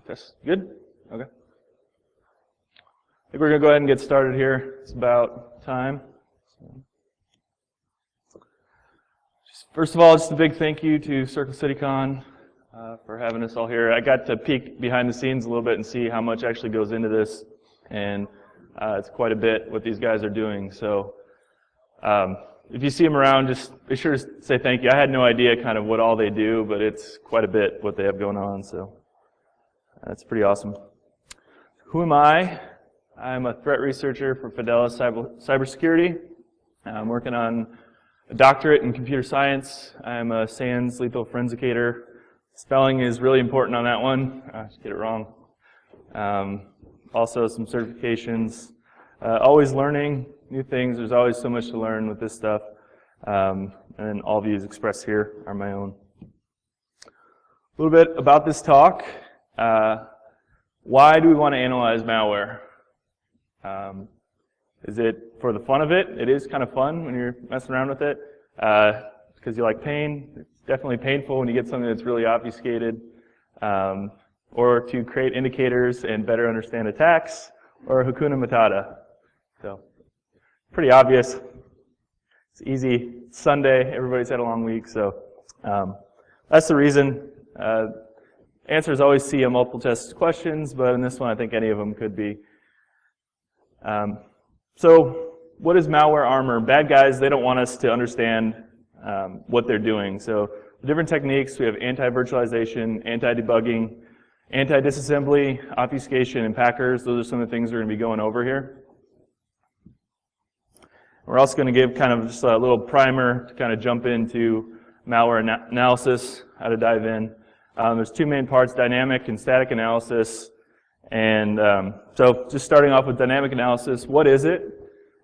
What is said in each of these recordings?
Test. Good? Okay. I think we're going to go ahead and get started here. It's about time. First of all, just a big thank you to CircleCityCon for having us all here. I got to peek behind the scenes a little bit and see how much actually goes into this, and it's quite a bit what these guys are doing. So if you see them around, just be sure to say thank you. I had no idea kind of what all they do, but it's quite a bit what they have going on, so that's pretty awesome. Who am I? I'm a threat researcher for Fidelis Cybersecurity. I'm working on a doctorate in computer science. I'm a SANS lethal forensicator. Spelling is really important on that one. I just get it wrong. Also some certifications. Always learning new things. There's always so much to learn with this stuff. And all views expressed here are my own. A little bit about this talk. Why do we want to analyze malware? Is it for the fun of it? It is kind of fun when you're messing around with it. Because you like pain. It's definitely painful when you get something that's really obfuscated. Or to create indicators and better understand attacks. Or Hakuna Matata. So, pretty obvious. It's easy. It's Sunday. Everybody's had a long week. So, that's the reason. Answers always see a multiple test questions, but in this one I think any of them could be. So what is malware armor? Bad guys, they don't want us to understand what they're doing. So the different techniques, we have anti-virtualization, anti-debugging, anti-disassembly, obfuscation, and packers. Those are some of the things we're going to be going over here. We're also going to give kind of just a little primer to kind of jump into malware analysis, how to dive in. There's two main parts, dynamic and static analysis. And so just starting off with dynamic analysis, what is it?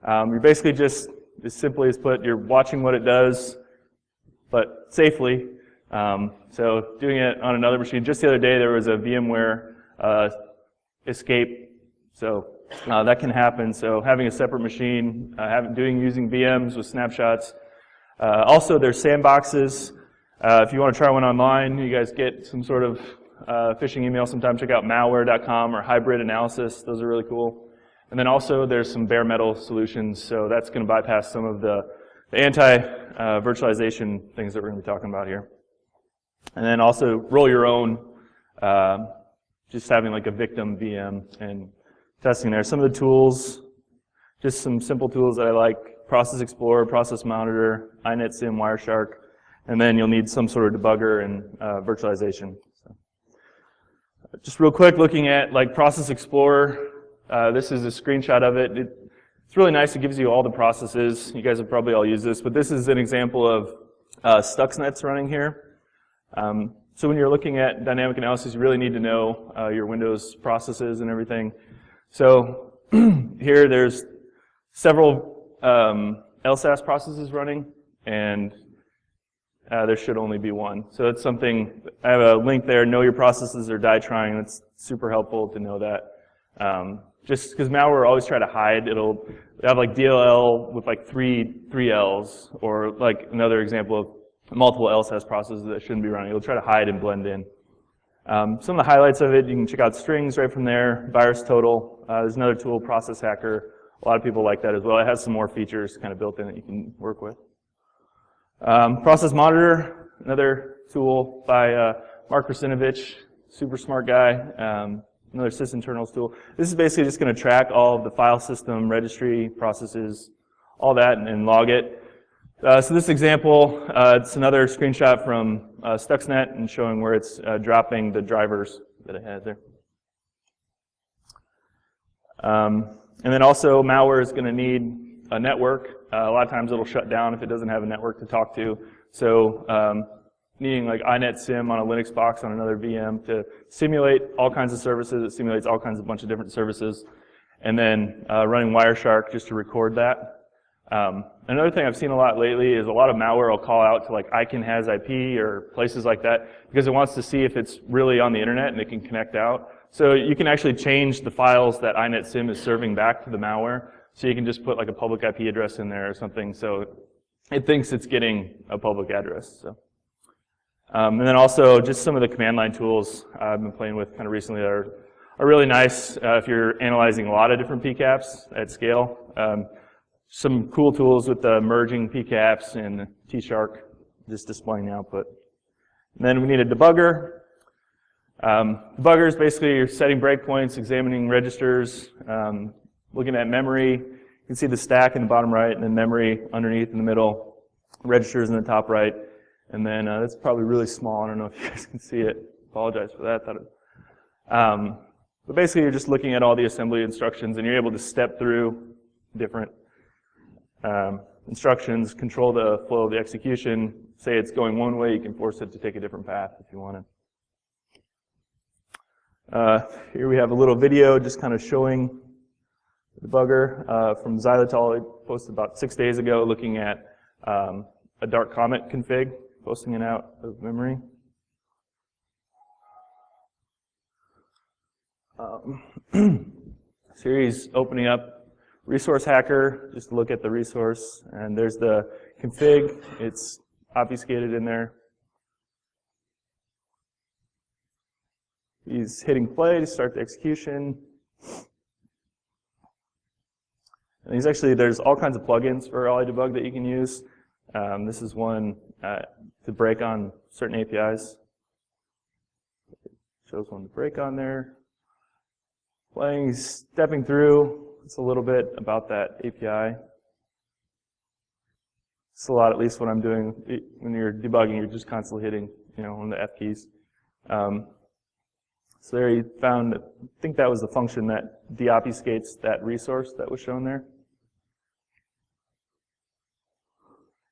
You're basically just, as simply as put, you're watching what it does, but safely. So doing it on another machine. Just the other day there was a VMware escape, so that can happen. So having a separate machine, using VMs with snapshots. Also there's sandboxes. If you want to try one online, you guys get some sort of phishing email sometime, check out malware.com or hybrid analysis. Those are really cool. And then also there's some bare metal solutions, so that's going to bypass some of the anti-virtualization things that we're going to be talking about here. And then also roll your own, just having like a victim VM and testing there. Some of the tools, just some simple tools that I like, Process Explorer, Process Monitor, INetSim, Wireshark, and then you'll need some sort of debugger and virtualization. Just real quick, looking at like Process Explorer, this is a screenshot of it. It's really nice. It gives you all the processes. You guys have probably all used this, but this is an example of Stuxnet's running here. So when you're looking at dynamic analysis, you really need to know your Windows processes and everything. So here there's several LSAS processes running, and there should only be one. So it's something, I have a link there, know your processes or die trying. That's super helpful to know that. Just because malware will always try to hide, it'll have like DLL with like three L's, or like another example of multiple LSAS processes that shouldn't be running. It'll try to hide and blend in. Some of the highlights of it, you can check out strings right from there, virus total. There's another tool, Process Hacker. A lot of people like that as well. It has some more features kind of built in that you can work with. Process Monitor, another tool by Mark Rusinovich, super smart guy. Another sysinternals tool. This is basically just going to track all of the file system, registry, processes, all that, and log it. So this example, it's another screenshot from Stuxnet and showing where it's dropping the drivers that it had there. And then also malware is going to need a network. A lot of times it'll shut down if it doesn't have a network to talk to. So needing like INetSim on a Linux box on another VM to simulate all kinds of services. It simulates all kinds of bunch of different services. And then running Wireshark just to record that. Another thing I've seen a lot lately is a lot of malware will call out to like ICANN has IP or places like that because it wants to see if it's really on the internet and it can connect out. So you can actually change the files that INetSim is serving back to the malware. So you can just put like a public IP address in there or something so it thinks it's getting a public address. So And then also just some of the command line tools I've been playing with kind of recently that are really nice if you're analyzing a lot of different PCAPs at scale. Some cool tools with the merging PCAPs and T-Shark, just displaying the output. And then we need a debugger. Debugger is basically you're setting breakpoints, examining registers, looking at memory. You can see the stack in the bottom right, and then memory underneath in the middle, registers in the top right. And then that's probably really small. I don't know if you guys can see it. Apologize for that. But basically, you're just looking at all the assembly instructions, and you're able to step through different instructions, control the flow of the execution. Say it's going one way, you can force it to take a different path if you want to. Here we have a little video just kind of showing the debugger from Xylitol. I posted about 6 days ago looking at a dark comet config, posting it out of memory. Series opening up resource hacker, just to look at the resource, and there's the config. It's obfuscated in there. He's hitting play to start the execution. And he's actually, there's all kinds of plugins for OllyDebug that you can use. This is one to break on certain APIs. Shows one to break on there. Playing, stepping through. It's a little bit about that API. It's a lot, at least what I'm doing. When you're debugging, you're just constantly hitting, on the F keys. So there he found, I think that was the function that deobfuscates that resource that was shown there.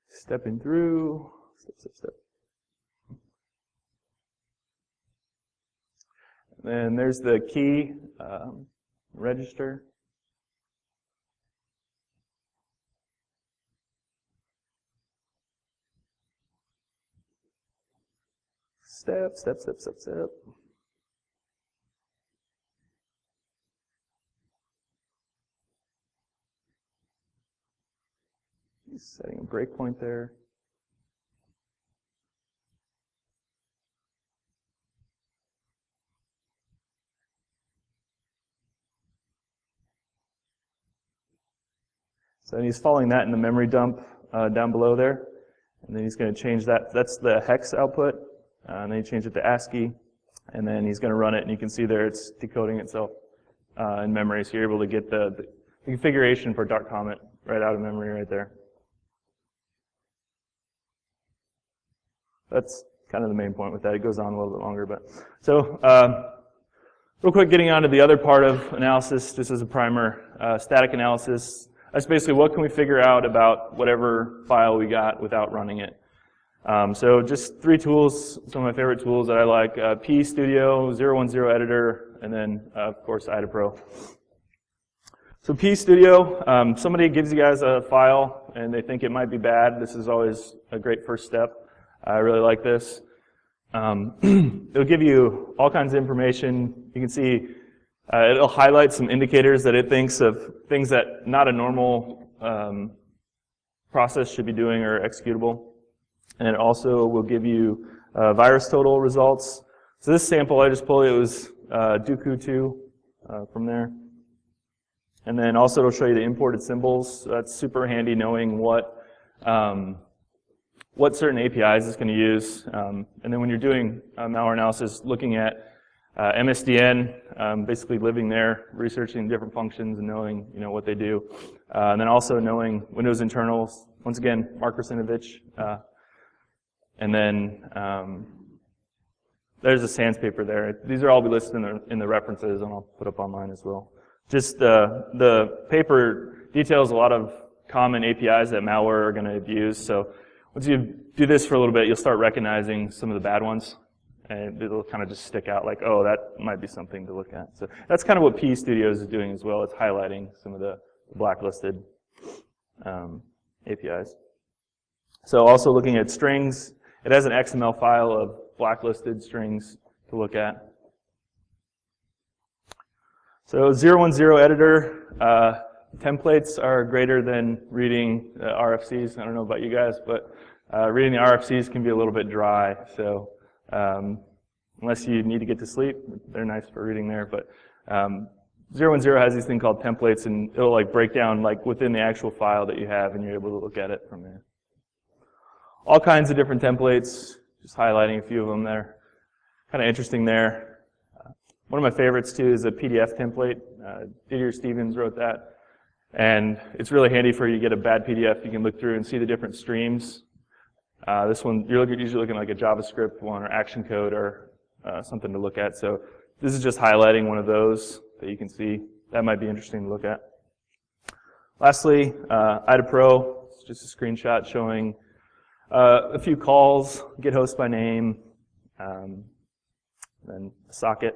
Stepping through, step. And then there's the key register. Step. He's setting a breakpoint there. So then he's following that in the memory dump down below there. And then he's going to change that. That's the hex output. And then he changed it to ASCII. And then he's going to run it. And you can see there it's decoding itself in memory. So you're able to get the configuration for Dark Comet right out of memory right there. That's kind of the main point with that. It goes on a little bit longer. But so real quick, getting on to the other part of analysis, just as a primer, static analysis. That's basically what can we figure out about whatever file we got without running it. So just 3 tools, some of my favorite tools that I like, P Studio, 010 Editor, and then, of course, IdaPro. So P Studio, somebody gives you guys a file and they think it might be bad. This is always a great first step. I really like this. It'll give you all kinds of information. You can see it'll highlight some indicators that it thinks of things that not a normal process should be doing or executable. And it also will give you virus total results. So this sample I just pulled, it was Dooku2 from there. And then also it'll show you the imported symbols. So that's super handy knowing what certain APIs it's going to use. And then when you're doing malware analysis, looking at MSDN, basically living there, researching different functions and knowing what they do. And then also knowing Windows internals. Once again, Mark Rusinovich. And then there's a SANS paper there. These are all be listed in the references, and I'll put up online as well. Just the paper details a lot of common APIs that malware are going to abuse. So once you do this for a little bit, you'll start recognizing some of the bad ones. And it'll kind of just stick out like, oh, that might be something to look at. So that's kind of what P Studios is doing as well. It's highlighting some of the blacklisted APIs. So also looking at strings, it has an XML file of blacklisted strings to look at. So 010 editor, templates are greater than reading RFCs. I don't know about you guys, but Reading the RFCs can be a little bit dry, so unless you need to get to sleep, they're nice for reading there. But 010 has these thing called templates, and it'll like break down like within the actual file that you have, and you're able to look at it from there. All kinds of different templates, just highlighting a few of them there. Kind of interesting there. One of my favorites too is a PDF template. Didier Stevens wrote that, and it's really handy for you to get a bad PDF. You can look through and see the different streams. This one, you're usually looking like a JavaScript one or action code or something to look at. So this is just highlighting one of those that you can see. That might be interesting to look at. Lastly, IDA Pro. It's just a screenshot showing a few calls, get host by name, then a socket.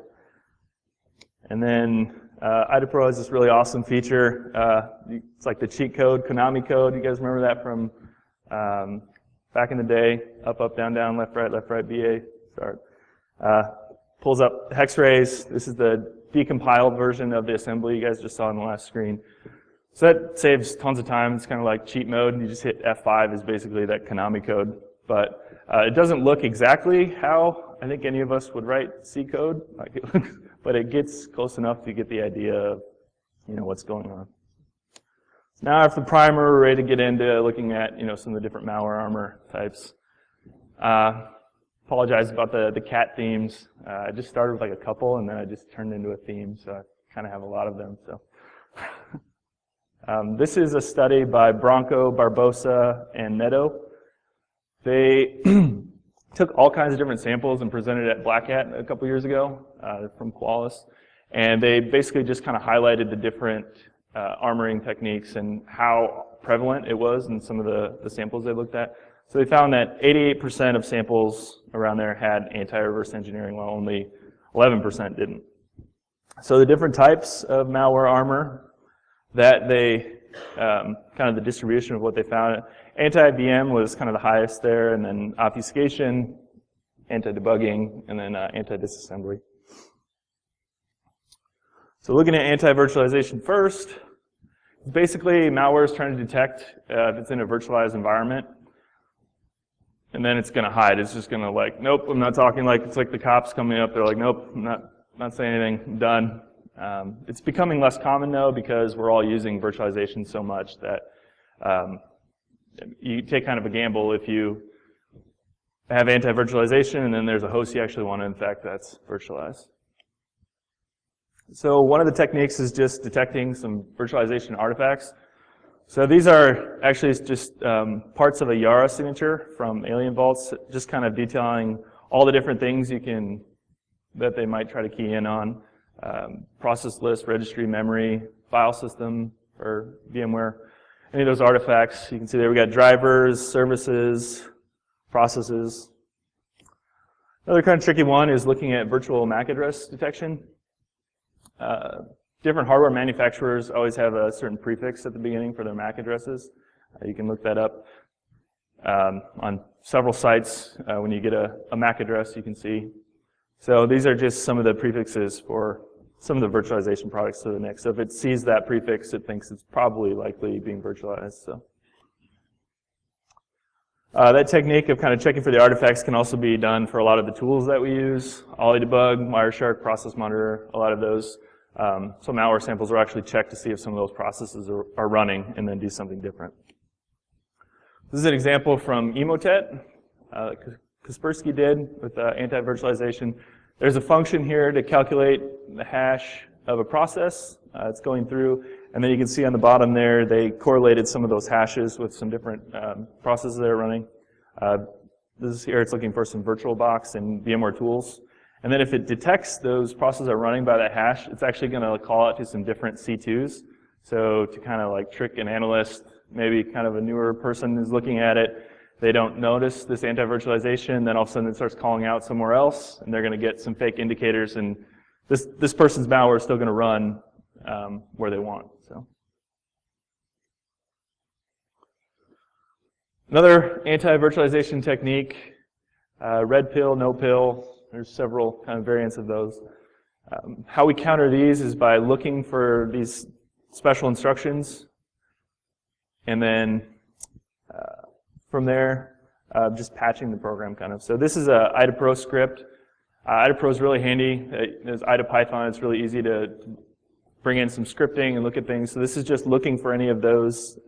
And then IDA Pro has this really awesome feature. It's like the cheat code, Konami code. You guys remember that from back in the day? Up, up, down, down, left, right, BA, start. Pulls up hex arrays. This is the decompiled version of the assembly you guys just saw on the last screen. So that saves tons of time. It's kind of like cheat mode. You just hit F5 is basically that Konami code. But it doesn't look exactly how I think any of us would write C code, but it gets close enough to get the idea of what's going on. So now after the primer, we're ready to get into looking at some of the different malware armor types. Apologize about the cat themes. I just started with like a couple, and then I just turned into a theme, so I kind of have a lot of them. So. This is a study by Branco, Barbosa, and Neto. They took all kinds of different samples and presented it at Black Hat a couple years ago from Qualys. And they basically just kind of highlighted the different armoring techniques and how prevalent it was in some of the samples they looked at. So they found that 88% of samples around there had anti-reverse engineering, while only 11% didn't. So the different types of malware armor that they, kind of the distribution of what they found. Anti-VM was kind of the highest there, and then obfuscation, anti-debugging, and then anti-disassembly. So looking at anti-virtualization first, basically malware is trying to detect if it's in a virtualized environment, and then it's going to hide. It's just going to like, nope, I'm not talking. Like it's like the cops coming up. They're like, nope, I'm not saying anything. I'm done. It's becoming less common though because we're all using virtualization so much that you take kind of a gamble if you have anti-virtualization and then there's a host you actually want to infect that's virtualized. So one of the techniques is just detecting some virtualization artifacts. So these are actually just parts of a Yara signature from Alien Vaults, just kind of detailing all the different things that they might try to key in on. Process list, registry, memory, file system for VMware. Any of those artifacts, you can see there we got drivers, services, processes. Another kind of tricky one is looking at virtual MAC address detection. Different hardware manufacturers always have a certain prefix at the beginning for their MAC addresses. You can look that up on several sites. When you get a MAC address, you can see. So these are just some of the prefixes for some of the virtualization products to the NIC. So if it sees that prefix, it thinks it's probably likely being virtualized. So that technique of kind of checking for the artifacts can also be done for a lot of the tools that we use. OllyDebug, Wireshark, Process Monitor, a lot of those. So malware samples are actually checked to see if some of those processes are running and then do something different. This is an example from Emotet. Kaspersky did with anti-virtualization. There's a function here to calculate the hash of a process. It's going through, and then you can see on the bottom there, they correlated some of those hashes with some different processes that are running. This is here, it's looking for some VirtualBox and VMware tools. And then if it detects those processes are running by that hash, it's actually going to call out to some different C2s. So to kind of like trick an analyst, maybe kind of a newer person is looking at it, they don't notice this anti-virtualization, then all of a sudden it starts calling out somewhere else, and they're going to get some fake indicators, and this person's malware is still going to run where they want. So another anti-virtualization technique, red pill, no pill. There's several kind of variants of those. How we counter these is by looking for these special instructions, and then from there, just patching the program kind of. So this is a IDAPRO script. IDAPRO is really handy. There's IDAPython. It's really easy to bring in some scripting and look at things. So this is just looking for any of those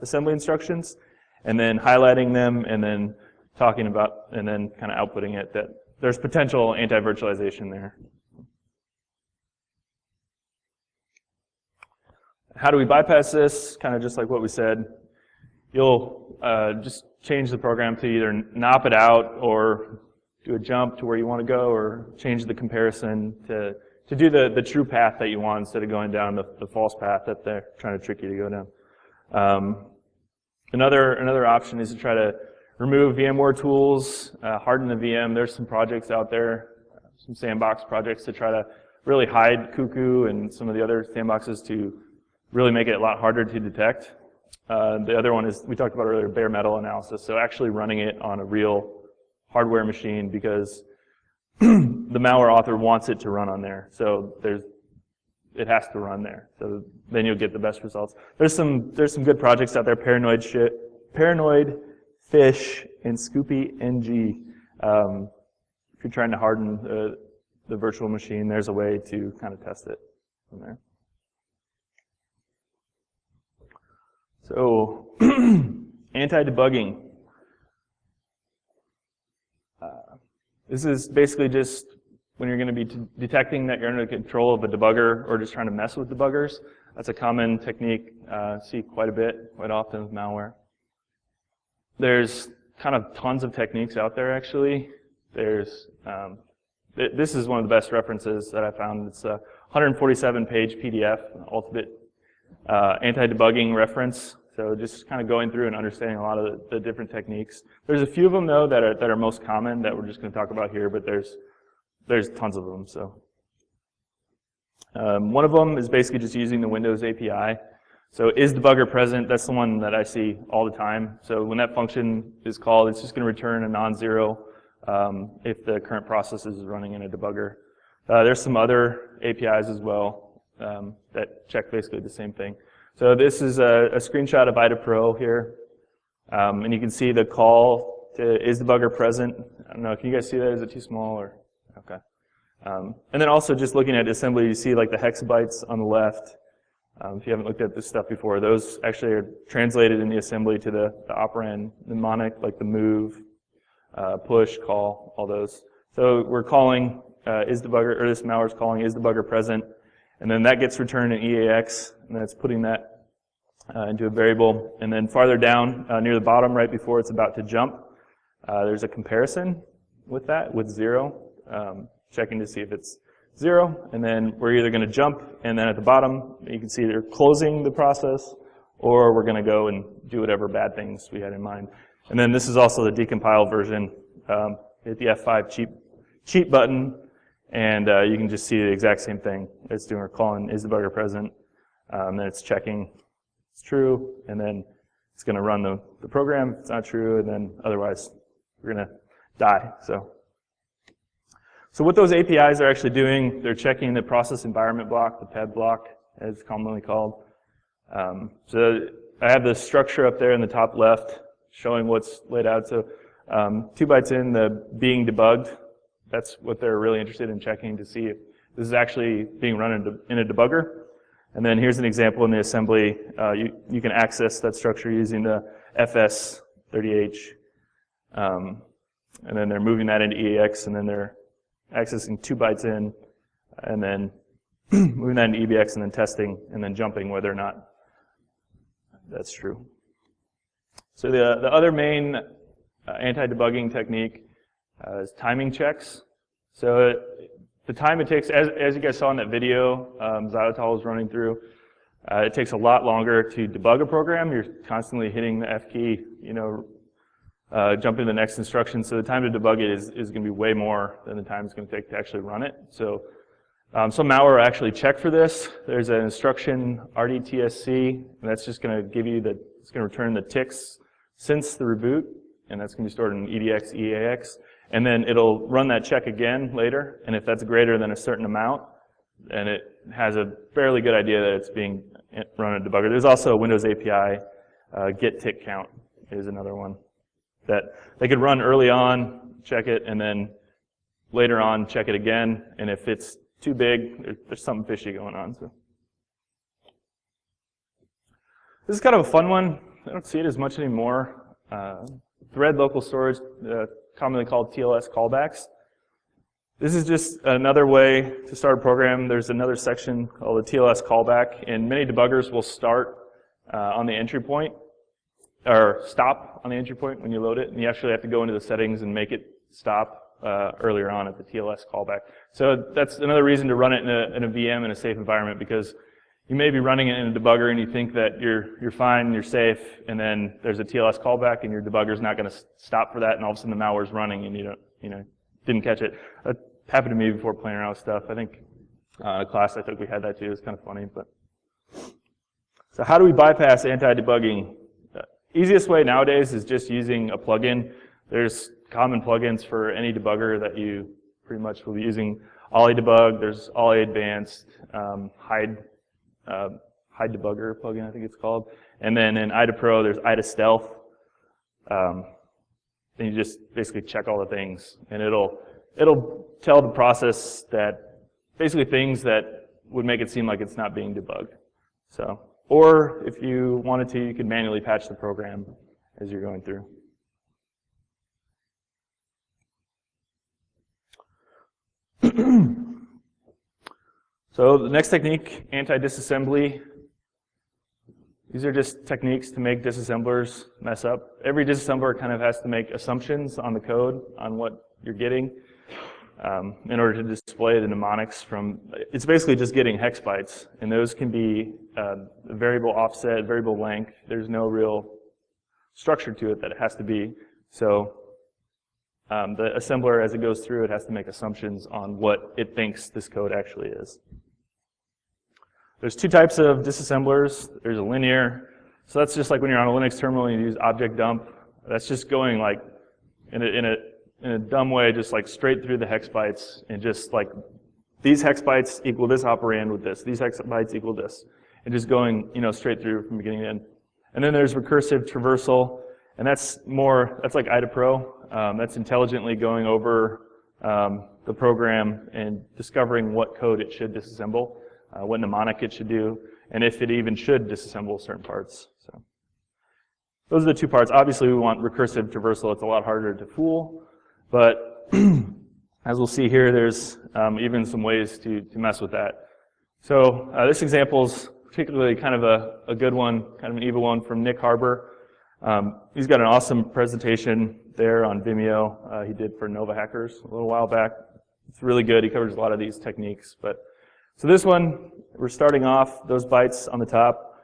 assembly instructions and then highlighting them and then talking about and then kind of outputting it that there's potential anti-virtualization there. How do we bypass this? Kind of just like what we said. You'll just change the program to either nop it out or do a jump to where you want to go, or change the comparison to do the true path that you want instead of going down the false path that they're trying to trick you to go down. Another option is to try to remove VMware tools, harden the VM. There's some projects out there, some sandbox projects to try to really hide Cuckoo and some of the other sandboxes to really make it a lot harder to detect. The other one is, we talked about earlier, bare metal analysis. So actually running it on a real hardware machine because the malware author wants it to run on there. So it has to run there. So then you'll get the best results. There's some good projects out there, Paranoid Fish and Scoopy NG. If you're trying to harden the virtual machine, there's a way to kind of test it from there. So anti-debugging. This is basically just when you're going to be detecting that you're under control of a debugger or just trying to mess with debuggers. That's a common technique see quite often with malware. There's kind of tons of techniques out there actually. There's this is one of the best references that I found. It's a 147-page PDF, ultimate anti-debugging reference. So just kind of going through and understanding a lot of the different techniques. There's a few of them though that are most common that we're just going to talk about here, but there's tons of them. So one of them is basically just using the Windows API. So is debugger present? That's the one that I see all the time. So when that function is called, it's just going to return a non-zero if the current process is running in a debugger. There's some other APIs as well that check basically the same thing. So this is a screenshot of IDAPRO here. And you can see the call to is debugger present. I don't know, can you guys see that? Is it too small or? Okay. And then also just looking at assembly, you see like the hexabytes on the left. If you haven't looked at this stuff before, those actually are translated in the assembly to the operand mnemonic, like the move, push, call, all those. So we're calling is debugger, or this malware is calling is debugger present, and then that gets returned in EAX, and then it's putting that into a variable. And then farther down near the bottom, right before it's about to jump, there's a comparison with that, with 0, checking to see if it's 0, and then we're either going to jump, and then at the bottom, you can see they're closing the process, or we're going to go and do whatever bad things we had in mind. And then this is also the decompiled version. Hit the F5 cheat button, and you can just see the exact same thing. It's doing, we're calling is debugger present, then it's checking it's true, and then it's going to run the program if it's not true, and then otherwise we're going to die. So what those APIs are actually doing, they're checking the process environment block, the PEB block, as it's commonly called. So I have the structure up there in the top left showing what's laid out. So 2 bytes in, the being debugged, that's what they're really interested in checking to see if this is actually being run in a debugger. And then here's an example in the assembly. You can access that structure using the FS30H. And then they're moving that into EAX, and then they're accessing 2 bytes in, and then moving that into EBX, and then testing, and then jumping whether or not that's true. So the other main anti-debugging technique is timing checks. So the time it takes, as you guys saw in that video, Xylitol was running through, it takes a lot longer to debug a program. You're constantly hitting the F key, jumping to the next instruction. So the time to debug it is going to be way more than the time it's going to take to actually run it. So some malware will actually check for this. There's an instruction RDTSC, and that's just going to give you it's going to return the ticks since the reboot, and that's going to be stored in EDX, EAX. And then it'll run that check again later, and if that's greater than a certain amount, then it has a fairly good idea that it's being run in a debugger. There's also a Windows API, get tick count is another one. that they could run early on, check it, and then later on check it again, and if it's too big, there's something fishy going on. So this is kind of a fun one. I don't see it as much anymore. Thread local storage, commonly called TLS callbacks. This is just another way to start a program. There's another section called the TLS callback, and many debuggers will start on the entry point, or stop on the entry point when you load it, and you actually have to go into the settings and make it stop earlier on at the TLS callback. So that's another reason to run it in a VM in a safe environment, because you may be running it in a debugger and you think that you're fine, you're safe, and then there's a TLS callback and your debugger's not going to stop for that, and all of a sudden the malware's running and you didn't catch it. That happened to me before playing around with stuff. I think a class I took we had that too. It's kind of funny. But so how do we bypass anti-debugging? The easiest way nowadays is just using a plugin. There's common plugins for any debugger that you pretty much will be using. Ollie Debug, there's Ollie Advanced, Hide Debugger plugin, I think it's called. And then in IDA Pro, there's IDA Stealth. And you just basically check all the things, and it'll tell the process that basically things that would make it seem like it's not being debugged. So, or if you wanted to, you could manually patch the program as you're going through. So the next technique, anti-disassembly. These are just techniques to make disassemblers mess up. Every disassembler kind of has to make assumptions on the code, on what you're getting, in order to display the mnemonics from, it's basically just getting hex bytes, and those can be variable offset, variable length. There's no real structure to it that it has to be. So the assembler, as it goes through, it has to make assumptions on what it thinks this code actually is. There's two types of disassemblers. There's a linear. So that's just like when you're on a Linux terminal and you use object dump. That's just going like in a dumb way, just like straight through the hex bytes, and just like these hex bytes equal this operand with this. These hex bytes equal this, and just going straight through from beginning to end. And then there's recursive traversal, and that's like IDA Pro. That's intelligently going over the program and discovering what code it should disassemble, what mnemonic it should do, and if it even should disassemble certain parts. So those are the two parts. Obviously, we want recursive traversal. It's a lot harder to fool, but as we'll see here, there's even some ways to mess with that. So this example is particularly kind of a good one, kind of an evil one from Nick Harbour. He's got an awesome presentation there on Vimeo he did for Nova Hackers a little while back. It's really good. He covers a lot of these techniques. So this one, we're starting off those bytes on the top.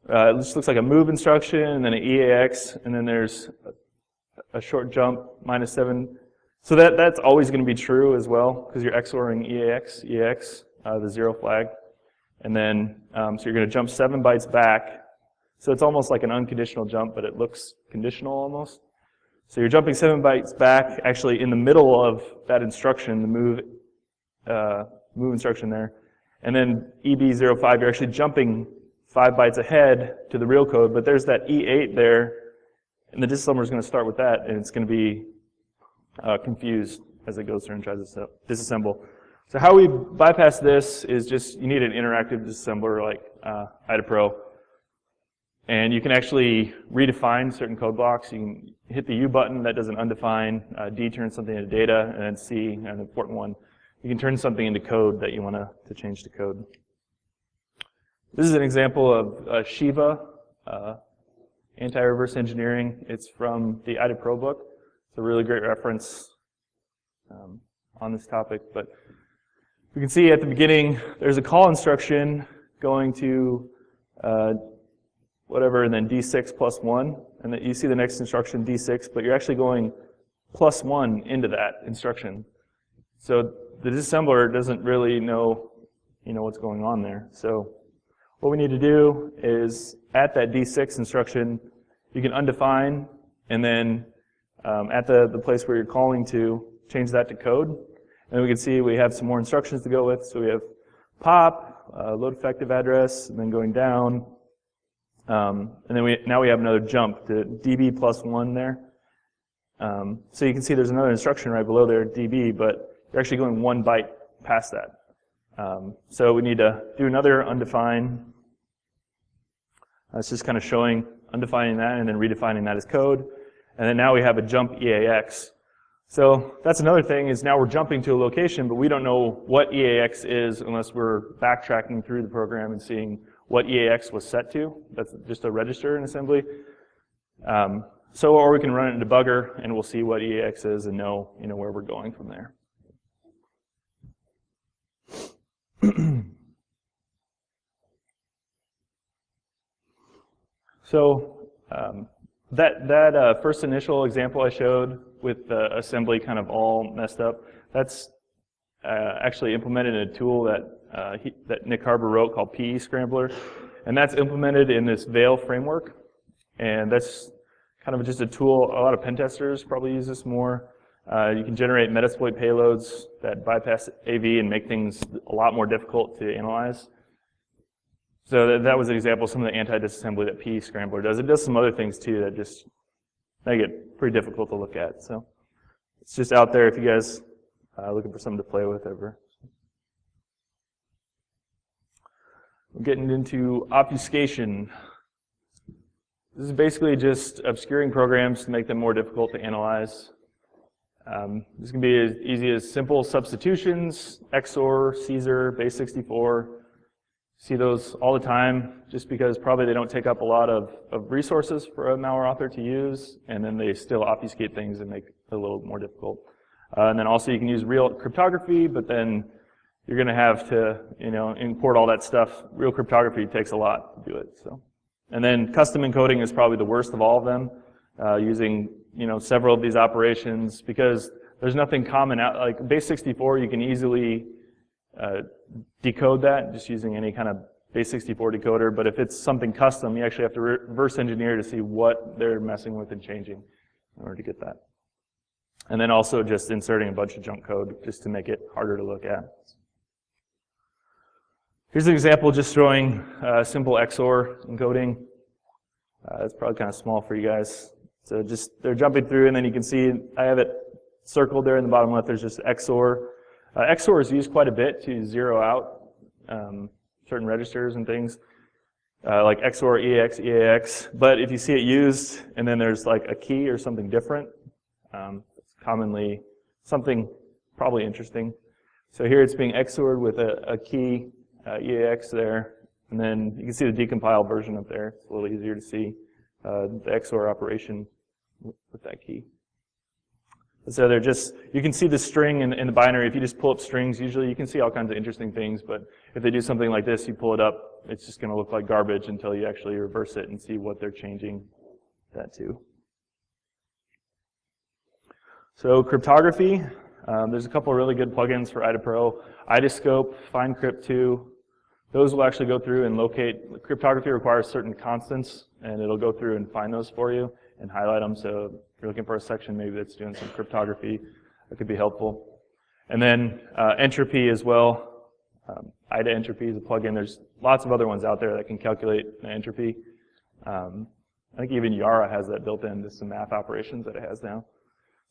It just looks like a move instruction, and then an EAX, and then there's a short jump, -7. So that's always going to be true as well, because you're XORing EAX, the 0 flag. And then, so you're going to jump 7 bytes back. So it's almost like an unconditional jump, but it looks conditional almost. So you're jumping 7 bytes back, actually in the middle of that instruction, the move instruction there. And then EB05, you're actually jumping 5 bytes ahead to the real code, but there's that E8 there, and the disassembler is going to start with that, and it's going to be confused as it goes through and tries to disassemble. So how we bypass this is just, you need an interactive disassembler like IDA Pro. And you can actually redefine certain code blocks. You can hit the U button, that does an undefined. D turns something into data, and then C, an important one. You can turn something into code that you want to change to code. This is an example of Shiva, anti-reverse engineering. It's from the IDA Pro book. It's a really great reference on this topic. But we can see at the beginning, there's a call instruction going to whatever, and then D6 plus 1. And then you see the next instruction, D6, but you're actually going plus 1 into that instruction. So the disassembler doesn't really know, what's going on there. So what we need to do is, at that D6 instruction, you can undefine, and then at the place where you're calling to, change that to code. And we can see we have some more instructions to go with. So we have pop, load effective address, and then going down. And then now we have another jump to DB plus 1 there. So you can see there's another instruction right below there, db, but you're actually going 1 byte past that. So we need to do another undefine. It's just kind of showing undefining that and then redefining that as code. And then now we have a jump EAX. So that's another thing, is now we're jumping to a location, but we don't know what EAX is unless we're backtracking through the program and seeing what EAX was set to. That's just a register in assembly. Or we can run it in debugger and we'll see what EAX is and know, where we're going from there. So that first initial example I showed with the assembly kind of all messed up, that's actually implemented in a tool that Nick Harbour wrote called PE Scrambler, and that's implemented in this Veil framework, and that's kind of just a tool. A lot of pen testers probably use this more. You can generate Metasploit payloads that bypass AV and make things a lot more difficult to analyze. So that was an example of some of the anti-disassembly that PE Scrambler does. It does some other things too that just make it pretty difficult to look at. So it's just out there if you guys are looking for something to play with ever. We're getting into obfuscation. This is basically just obscuring programs to make them more difficult to analyze. This can be as easy as simple substitutions, XOR, Caesar, base64. See those all the time just because probably they don't take up a lot of resources for a malware author to use, and then they still obfuscate things and make it a little more difficult. And then also you can use real cryptography, but then you're going to have to import all that stuff. Real cryptography takes a lot to do it. So, and then custom encoding is probably the worst of all of them, using several of these operations because there's nothing common out. Like base64, you can easily decode that just using any kind of base64 decoder, but if it's something custom, you actually have to reverse engineer to see what they're messing with and changing in order to get that. And then also just inserting a bunch of junk code just to make it harder to look at. Here's an example just showing simple XOR encoding. It's probably kind of small for you guys. So just they're jumping through, and then you can see I have it circled there in the bottom left. There's just XOR. XOR is used quite a bit to zero out certain registers and things, like XOR, EAX, EAX. But if you see it used and then there's like a key or something different, it's commonly something probably interesting. So here it's being XORed with a key, EAX there, and then you can see the decompiled version up there. It's a little easier to see the XOR operation with that key. So they're just, you can see the string in the binary. If you just pull up strings, usually you can see all kinds of interesting things, but if they do something like this, you pull it up, it's just going to look like garbage until you actually reverse it and see what they're changing that to. So cryptography, there's a couple of really good plugins for IDA Pro. IDAscope, FindCrypt2, those will actually go through and locate. Cryptography requires certain constants, and it'll go through and find those for you and highlight them. So if you're looking for a section maybe that's doing some cryptography, that could be helpful. And then entropy as well. IDA entropy is a plugin. There's lots of other ones out there that can calculate the entropy. I think even Yara has that built into some math operations that it has now.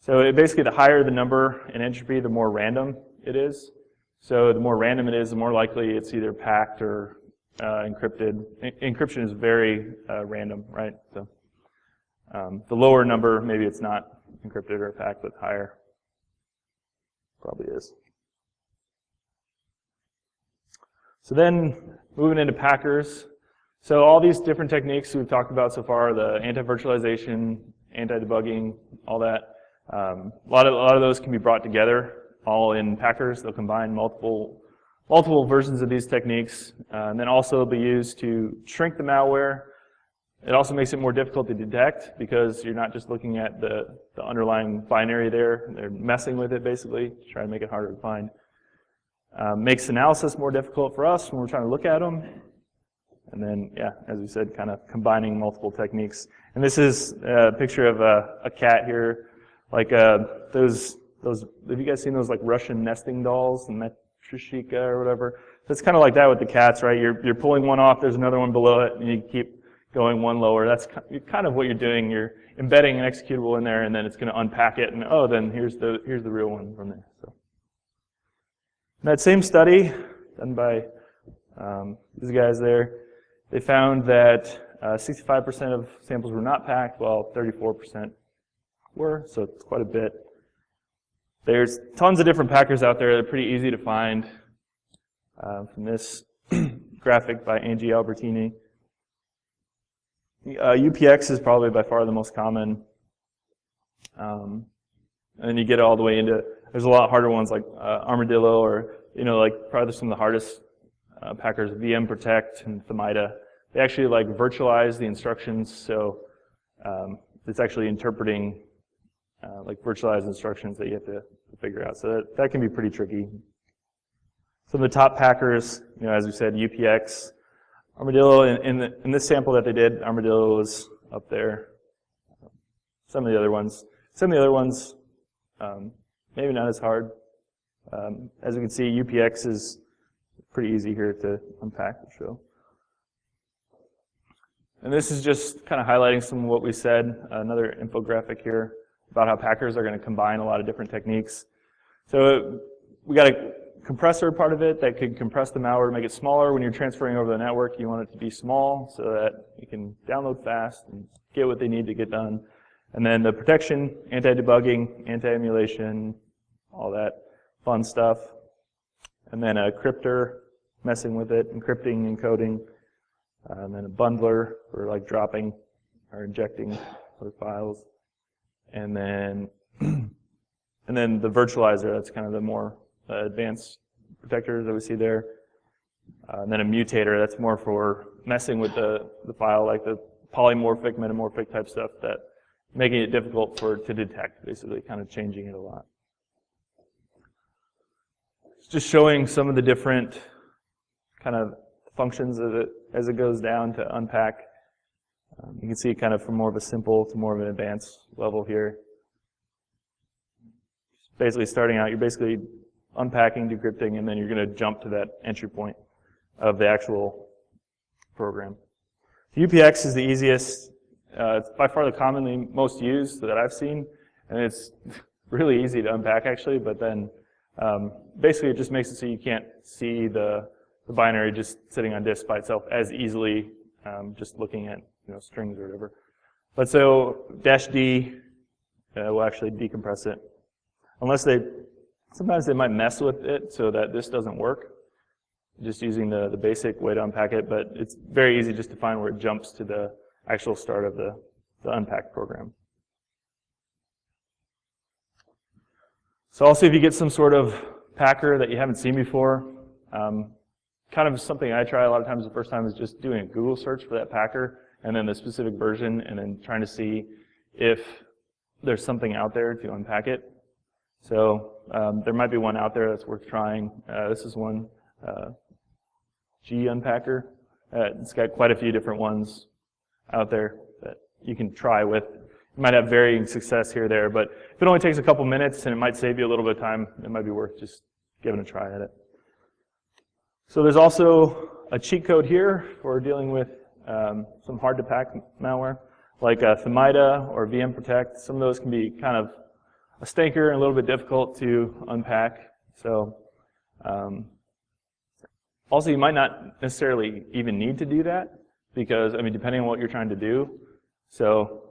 So basically, the higher the number in entropy, the more random it is. So the more random it is, the more likely it's either packed or encrypted. Encryption is very random, right? So the lower number, maybe it's not encrypted or packed, but higher probably is. So then moving into packers. So all these different techniques we've talked about so far, the anti-virtualization, anti-debugging, all that, a lot of those can be brought together all in packers. They'll combine multiple versions of these techniques, and then also be used to shrink the malware. It also makes it more difficult to detect because you're not just looking at the underlying binary there. They're messing with it basically to try to make it harder to find. Makes analysis more difficult for us when we're trying to look at them. And then, yeah, as we said, kind of combining multiple techniques. And this is a picture of a cat here, like those. Have you guys seen those like Russian nesting dolls, and Matryoshka or whatever? So it's kind of like that with the cats, right? You're pulling one off, there's another one below it, and you keep going one lower. That's kind of what you're doing. You're embedding an executable in there, and then it's going to unpack it, and oh, then here's the real one from there. So that same study done by these guys there, they found that 65% of samples were not packed, while 34% were, so it's quite a bit. There's tons of different packers out there. They're pretty easy to find. From this graphic by Angie Albertini, UPX is probably by far the most common. And then you get all the way into, there's a lot harder ones like Armadillo, or like probably some of the hardest packers, VM Protect and Themida. They actually like virtualize the instructions, so it's actually interpreting like virtualized instructions that you have to figure out. So that can be pretty tricky. Some of the top packers, as we said, UPX, Armadillo. In this sample that they did, Armadillo was up there. Some of the other ones, maybe not as hard. As we can see, UPX is pretty easy here to unpack and show. And this is just kind of highlighting some of what we said. Another infographic here about how packers are going to combine a lot of different techniques. So we got a compressor part of it that could compress the malware to make it smaller. When you're transferring over the network, you want it to be small so that you can download fast and get what they need to get done. And then the protection, anti-debugging, anti-emulation, all that fun stuff. And then a crypter, messing with it, encrypting, encoding. And then a bundler for like dropping or injecting other files. And then the virtualizer, that's kind of the more advanced protectors that we see there. And then a mutator, that's more for messing with the file, like the polymorphic, metamorphic type stuff, that making it difficult to detect, basically, kind of changing it a lot. It's just showing some of the different kind of functions of it as it goes down to unpack. You can see kind of from more of a simple to more of an advanced level here. Basically starting out, you're basically unpacking, decrypting, and then you're going to jump to that entry point of the actual program. UPX is the easiest. It's by far the commonly most used that I've seen, and it's really easy to unpack actually, but then basically it just makes it so you can't see the binary just sitting on disk by itself as easily, just looking at strings or whatever. But so -D will actually decompress it. Unless sometimes they might mess with it so that this doesn't work, just using the basic way to unpack it, but it's very easy just to find where it jumps to the actual start of the unpack program. So also if you get some sort of packer that you haven't seen before, kind of something I try a lot of times the first time is just doing a Google search for that packer and then the specific version, and then trying to see if there's something out there to unpack it. So there might be one out there that's worth trying. This is one, G Unpacker. It's got quite a few different ones out there that you can try with. You might have varying success here or there, but if it only takes a couple minutes and it might save you a little bit of time, it might be worth just giving a try at it. So there's also a cheat code here for dealing with some hard to pack malware, like Themida or VM Protect. Some of those can be kind of a stinker and a little bit difficult to unpack. So also you might not necessarily even need to do that, because depending on what you're trying to do. So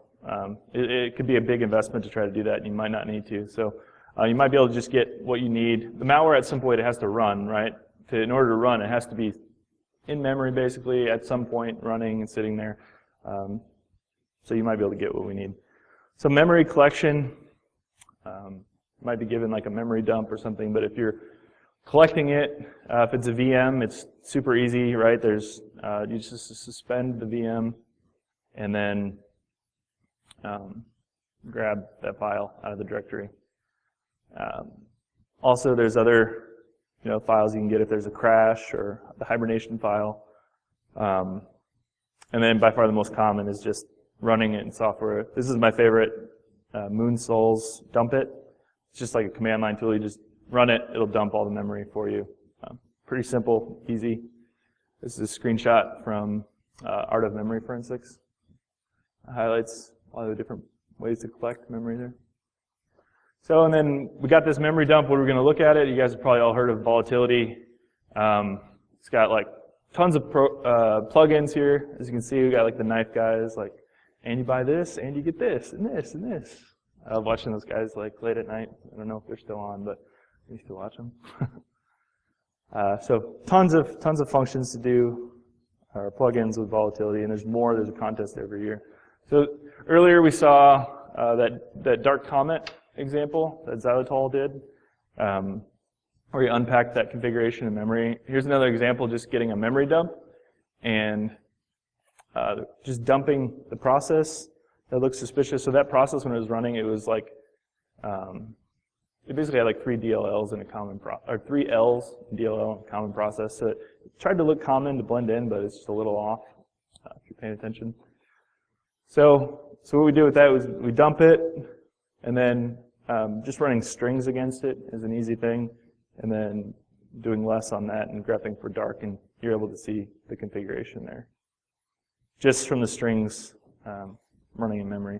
it could be a big investment to try to do that, and you might not need to. So you might be able to just get what you need. The malware at some point it has to run, right? In order to run, it has to be in memory basically at some point, running and sitting there. So you might be able to get what we need. So memory collection might be given like a memory dump or something, but if you're collecting it, if it's a VM, it's super easy, right? There's you just suspend the VM and then grab that file out of the directory. Also, there's other files you can get if there's a crash, or the hibernation file. And then by far the most common is just running it in software. This is my favorite, Moonsouls Dump It. It's just like a command line tool. You just run it, it'll dump all the memory for you. Pretty simple, easy. This is a screenshot from Art of Memory Forensics. It highlights a lot of the different ways to collect memory there. So, and then we got this memory dump where we're going to look at it. You guys have probably all heard of volatility. It's got like tons of plugins here. As you can see, we got like the knife guys, like, and you buy this, and you get this, and this, and this. I love watching those guys like late at night. I don't know if they're still on, but I used to watch them. So tons of functions to do, or plugins with volatility, and there's more. There's a contest every year. So earlier we saw that dark comet example that Xylitol did, where you unpack that configuration in memory. Here's another example, just getting a memory dump and just dumping the process that looks suspicious. So that process, when it was running, it was like it basically had like 3 DLLs in a common or 3 L's in DLL in a common process. So it tried to look common to blend in, but it's just a little off if you're paying attention. So what we do with that was we dump it, and then just running strings against it is an easy thing, and then doing less on that and grepping for dark, and you're able to see the configuration there just from the strings running in memory.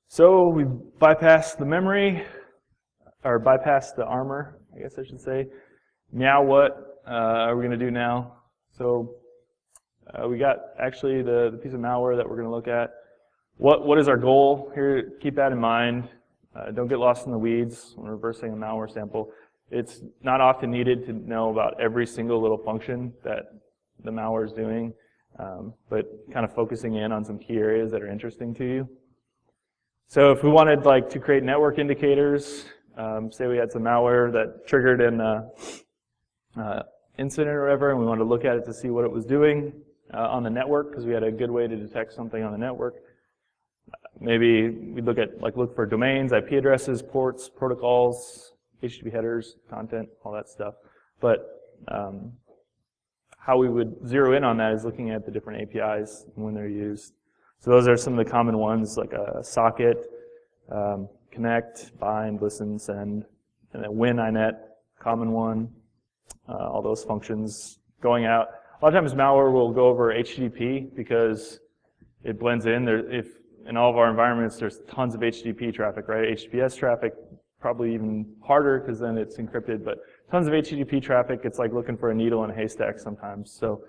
So we bypassed the memory, or bypassed the armor, I guess I should say. Now what are we going to do now? So we got actually the piece of malware that we're going to look at. What is our goal here? Keep that in mind. Don't get lost in the weeds when reversing a malware sample. It's not often needed to know about every single little function that the malware is doing, but kind of focusing in on some key areas that are interesting to you. So if we wanted like to create network indicators, say we had some malware that triggered an incident or whatever, and we wanted to look at it to see what it was doing on the network, because we had a good way to detect something on the network. Maybe we'd look for domains, IP addresses, ports, protocols, HTTP headers, content, all that stuff. But how we would zero in on that is looking at the different APIs and when they're used. So those are some of the common ones, like a socket, connect, bind, listen, send, and then win inet, common one. All those functions going out. A lot of times malware will go over HTTP because it blends in. If in all of our environments there's tons of HTTP traffic, right? HTTPS traffic, probably even harder because then it's encrypted, but tons of HTTP traffic, it's like looking for a needle in a haystack sometimes. So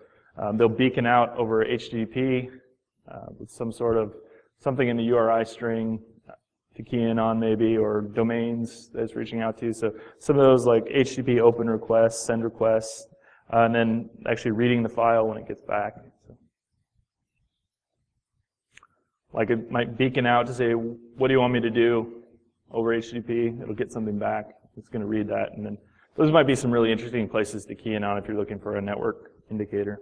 they'll beacon out over HTTP with some sort of something in the URI string to key in on maybe, or domains that it's reaching out to. So some of those like HTTP open requests, send requests, and then actually reading the file when it gets back. So, like it might beacon out to say, what do you want me to do over HTTP? It'll get something back. It's going to read that, and then those might be some really interesting places to key in on if you're looking for a network indicator.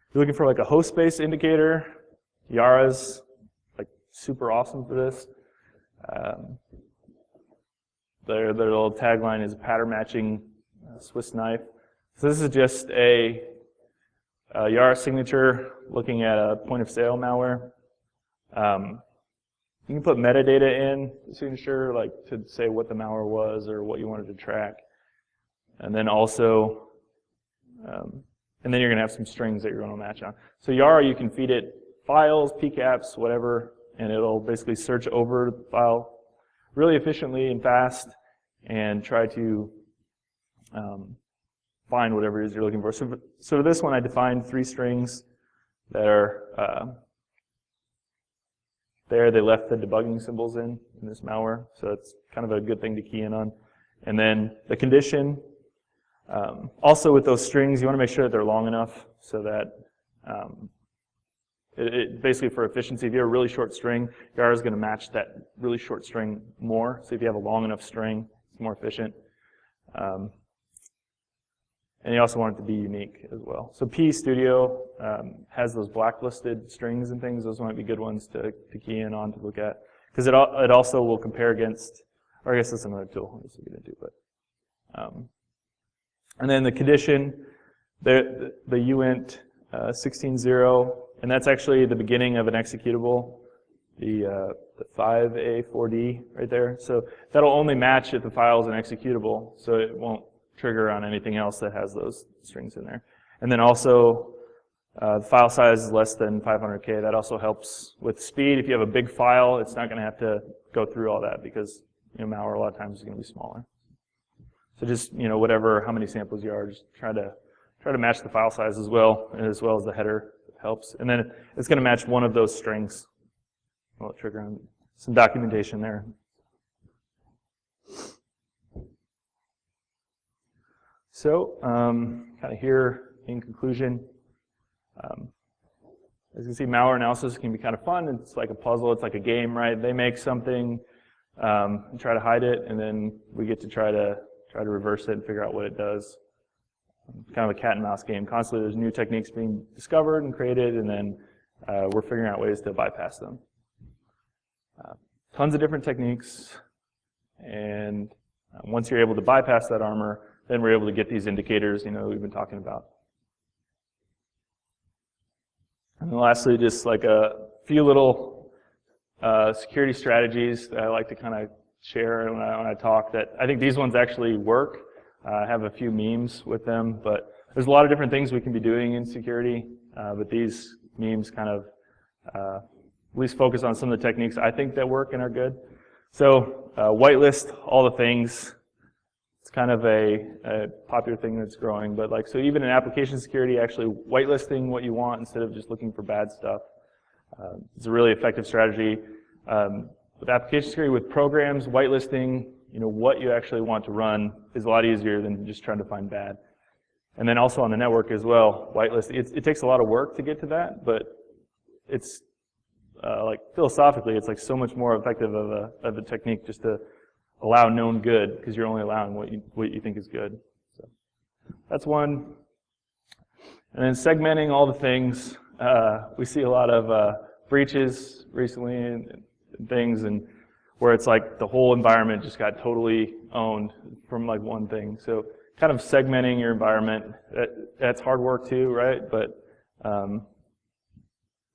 If you're looking for like a host-based indicator, Yara's like super awesome for this. Their little tagline is pattern matching Swiss knife. So this is just a Yara signature looking at a point of sale malware. You can put metadata in the signature, like to say what the malware was or what you wanted to track. And then also, and then you're going to have some strings that you're going to match on. So Yara, you can feed it files, PCAPs, whatever, and it'll basically search over the file really efficiently and fast and try to find whatever it is you're looking for. So for this one, I defined 3 strings that are there. They left the debugging symbols in this malware, so it's kind of a good thing to key in on. And then the condition, also with those strings, you want to make sure that they're long enough so that basically for efficiency, if you have a really short string, Yara is going to match that really short string more. So if you have a long enough string, it's more efficient. And you also want it to be unique as well. So P Studio has those blacklisted strings and things. Those might be good ones to key in on to look at, because it also will compare against, or I guess that's another tool we'll get into. But and then the condition, the uint 16.0, and that's actually the beginning of an executable, the 5A4D right there. So that'll only match if the file is an executable, so it won't trigger on anything else that has those strings in there. And then also, the file size is less than 500K. That also helps with speed. If you have a big file, it's not going to have to go through all that because malware a lot of times is going to be smaller. So just how many samples you are, just try to match the file size as well as the header helps. And then it's going to match one of those strings. I'll trigger on some documentation there. So kind of here in conclusion, as you can see, malware analysis can be kind of fun. It's like a puzzle. It's like a game, right? They make something and try to hide it, and then we get to try to reverse it and figure out what it does. Kind of a cat and mouse game. Constantly there's new techniques being discovered and created, and then we're figuring out ways to bypass them. Tons of different techniques, and once you're able to bypass that armor, then we're able to get these indicators we've been talking about. And then lastly, just like a few little security strategies that I like to kind of share when I talk, that I think these ones actually work. I have a few memes with them, but there's a lot of different things we can be doing in security, but these memes kind of at least focus on some of the techniques I think that work and are good. So whitelist all the things. It's kind of a popular thing that's growing, but so even in application security, actually whitelisting what you want instead of just looking for bad stuff. It's a really effective strategy. With application security, with programs, whitelisting, what you actually want to run is a lot easier than just trying to find bad. And then also on the network as well, whitelisting. It takes a lot of work to get to that, but it's philosophically, it's so much more effective of a technique just to allow known good, because you're only allowing what you think is good. So that's one. And then segmenting all the things. We see a lot of breaches recently and things, and where it's the whole environment just got totally owned from one thing. So kind of segmenting your environment, that's hard work too, right? But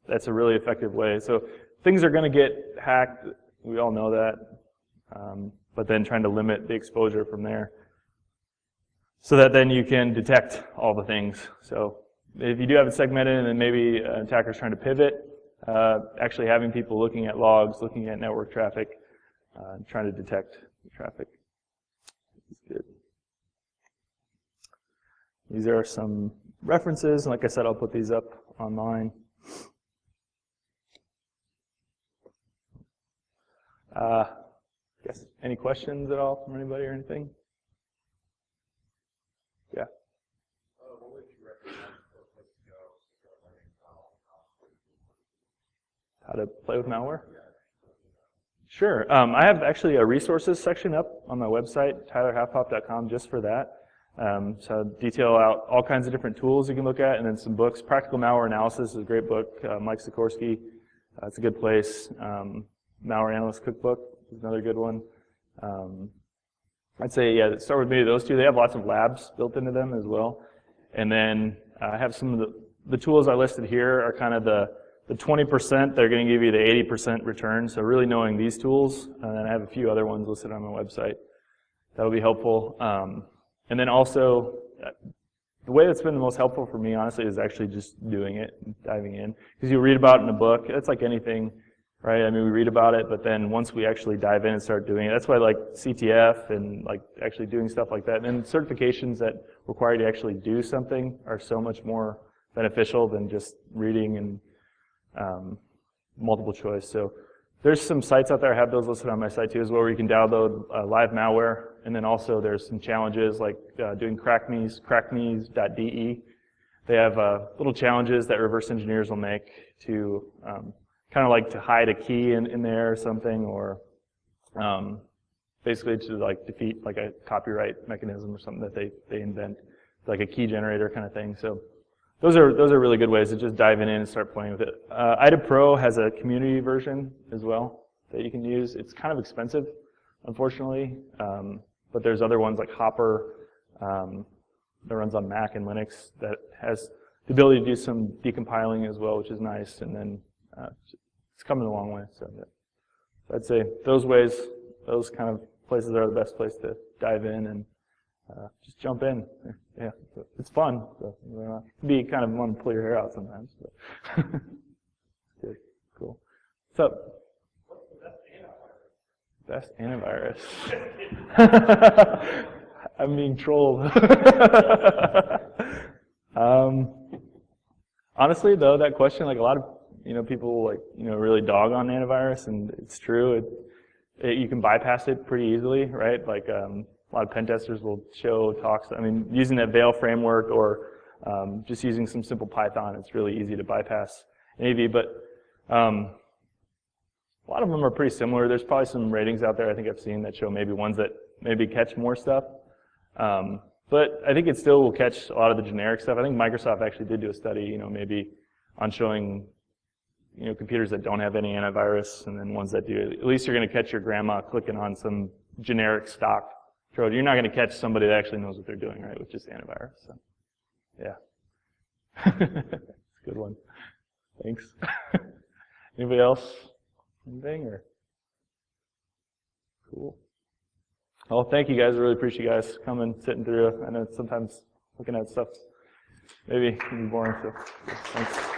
that's a really effective way. So things are going to get hacked. We all know that. But then trying to limit the exposure from there, so that then you can detect all the things. So if you do have it segmented, and then maybe an attacker's trying to pivot, actually having people looking at logs, looking at network traffic, trying to detect the traffic is good. These are some references, and like I said, I'll put these up online. Yes. Any questions at all from anybody or anything? Yeah. What would you recommend for a place to go learning how to play with malware? Sure. I have actually a resources section up on my website, tylerhalfpop.com, just for that. So I detail out all kinds of different tools you can look at, and then some books. Practical Malware Analysis is a great book. Mike Sikorsky, it's a good place. Malware Analyst Cookbook is another good one. I'd say, start with maybe those two. They have lots of labs built into them as well. And then I have some of the tools I listed here are kind of the 20%. They're going to give you the 80% return. So really knowing these tools, and then I have a few other ones listed on my website. That would be helpful. And then also, the way that's been the most helpful for me, honestly, is actually just doing it and diving in. Because you read about it in a book. It's like anything. Right? I mean, we read about it, but then once we actually dive in and start doing it, that's why I like CTF and actually doing stuff like that. And certifications that require you to actually do something are so much more beneficial than just reading and multiple choice. So there's some sites out there, I have those listed on my site too, as well, where you can download live malware. And then also there's some challenges like doing crackmes.de. They have little challenges that reverse engineers will make to kind of to hide a key in there or something, or basically to defeat a copyright mechanism or something that they invent, like a key generator kind of thing. So those are really good ways to just dive in and start playing with it. IDA Pro has a community version as well that you can use. It's kind of expensive, unfortunately, but there's other ones like Hopper that runs on Mac and Linux that has the ability to do some decompiling as well, which is nice. And then it's coming a long way. So I'd say those ways, those kind of places are the best place to dive in and just jump in. Yeah, it's fun. So, be kind of want to pull your hair out sometimes. But good, cool. What's up? What's the best antivirus? Best antivirus. I'm being trolled. Honestly, though, that question, like a lot of people like really dog on antivirus, and it's true. You can bypass it pretty easily, right? Like a lot of pen testers will show talks. I mean, using that Veil framework or just using some simple Python, it's really easy to bypass AV. But a lot of them are pretty similar. There's probably some ratings out there I think I've seen that show maybe ones that maybe catch more stuff. But I think it still will catch a lot of the generic stuff. I think Microsoft actually did do a study, maybe on showing computers that don't have any antivirus and then ones that do. At least you're going to catch your grandma clicking on some generic stock Trojan. You're not going to catch somebody that actually knows what they're doing, right, with just antivirus. So, yeah. It's a good one. Thanks. Anybody else? Anything? Or? Cool. Well, thank you guys. I really appreciate you guys coming, sitting through. I know sometimes looking at stuff maybe can be boring, so thanks.